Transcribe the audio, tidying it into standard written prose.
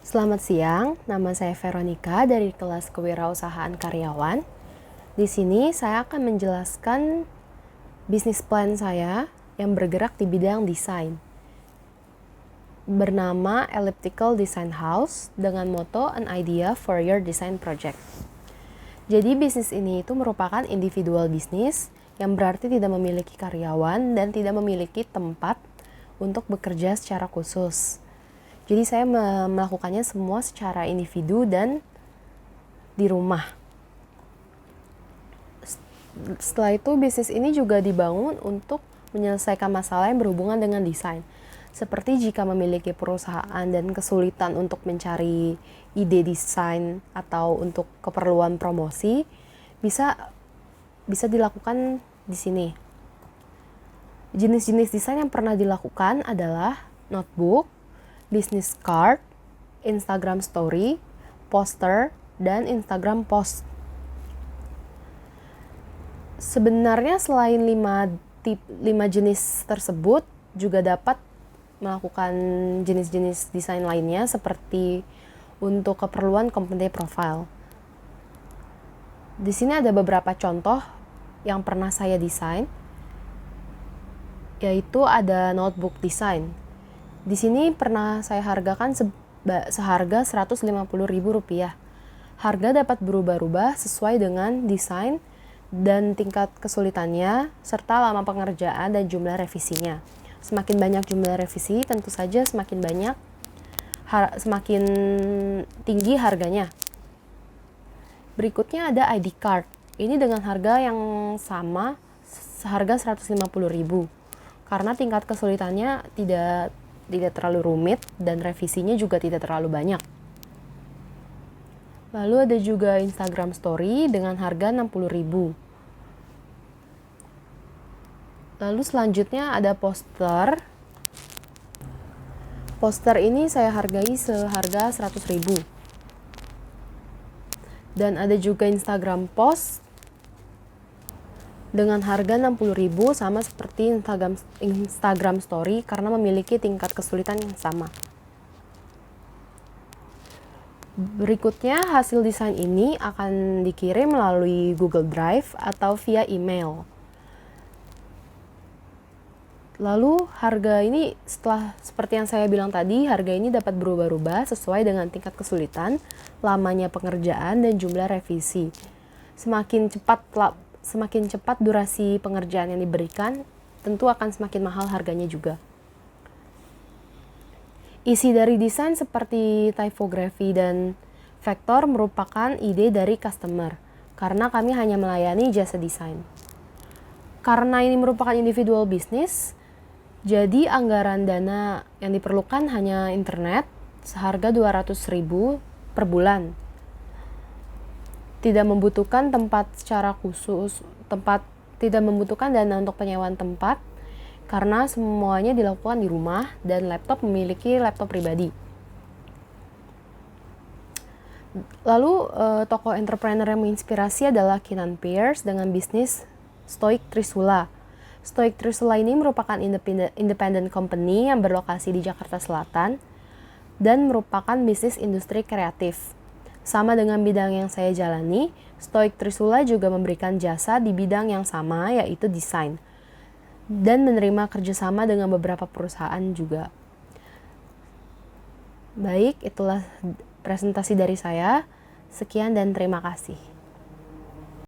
Selamat siang, nama saya Veronica dari kelas Kewirausahaan Karyawan. Di sini saya akan menjelaskan bisnis plan saya yang bergerak di bidang desain. Bernama Elliptical Design House dengan moto An Idea for Your Design Project. Jadi bisnis ini itu merupakan individual bisnis yang berarti tidak memiliki karyawan dan tidak memiliki tempat untuk bekerja secara khusus. Jadi saya melakukannya semua secara individu dan di rumah. Setelah itu bisnis ini juga dibangun untuk menyelesaikan masalah yang berhubungan dengan desain. Seperti jika memiliki perusahaan dan kesulitan untuk mencari ide desain atau untuk keperluan promosi, bisa dilakukan di sini. Jenis-jenis desain yang pernah dilakukan adalah notebook, business card, Instagram story, poster, dan Instagram post. Sebenarnya selain 5 jenis tersebut, juga dapat melakukan jenis-jenis desain lainnya seperti untuk keperluan company profile. Di sini ada beberapa contoh yang pernah saya desain, yaitu ada notebook design. Di sini pernah saya hargakan seharga Rp150.000. Harga dapat berubah-ubah sesuai dengan desain dan tingkat kesulitannya, serta lama pengerjaan dan jumlah revisinya. Semakin banyak jumlah revisi, tentu saja semakin tinggi harganya. Berikutnya ada ID card. Ini dengan harga yang sama, seharga Rp150.000. Karena tingkat kesulitannya tidak terlalu rumit dan revisinya juga tidak terlalu banyak. Lalu ada juga Instagram Story dengan harga Rp60.000. Lalu selanjutnya ada poster. Poster ini saya hargai seharga Rp100.000. Dan ada juga Instagram Post dengan harga Rp60.000, sama seperti Instagram Story karena memiliki tingkat kesulitan yang sama. Berikutnya, hasil desain ini akan dikirim melalui Google Drive atau via email. Lalu harga ini, setelah seperti yang saya bilang tadi, harga ini dapat berubah-ubah sesuai dengan tingkat kesulitan, lamanya pengerjaan, dan jumlah revisi. Semakin cepat durasi pengerjaan yang diberikan, tentu akan semakin mahal harganya juga. Isi dari desain seperti typography dan vektor merupakan ide dari customer, karena kami hanya melayani jasa desain. Karena ini merupakan individual bisnis, jadi anggaran dana yang diperlukan hanya internet seharga Rp200.000 per bulan. Tidak membutuhkan tempat secara khusus, tidak membutuhkan dana untuk penyewaan tempat, karena semuanya dilakukan di rumah dan memiliki laptop pribadi. Lalu tokoh entrepreneur yang menginspirasi adalah Keenan Pierce dengan bisnis Stoic Trisula. Stoic Trisula ini merupakan independent company yang berlokasi di Jakarta Selatan dan merupakan bisnis industri kreatif. Sama dengan bidang yang saya jalani, Stoic Trisula juga memberikan jasa di bidang yang sama, yaitu desain, dan menerima kerjasama dengan beberapa perusahaan juga. Baik, itulah presentasi dari saya. Sekian dan terima kasih.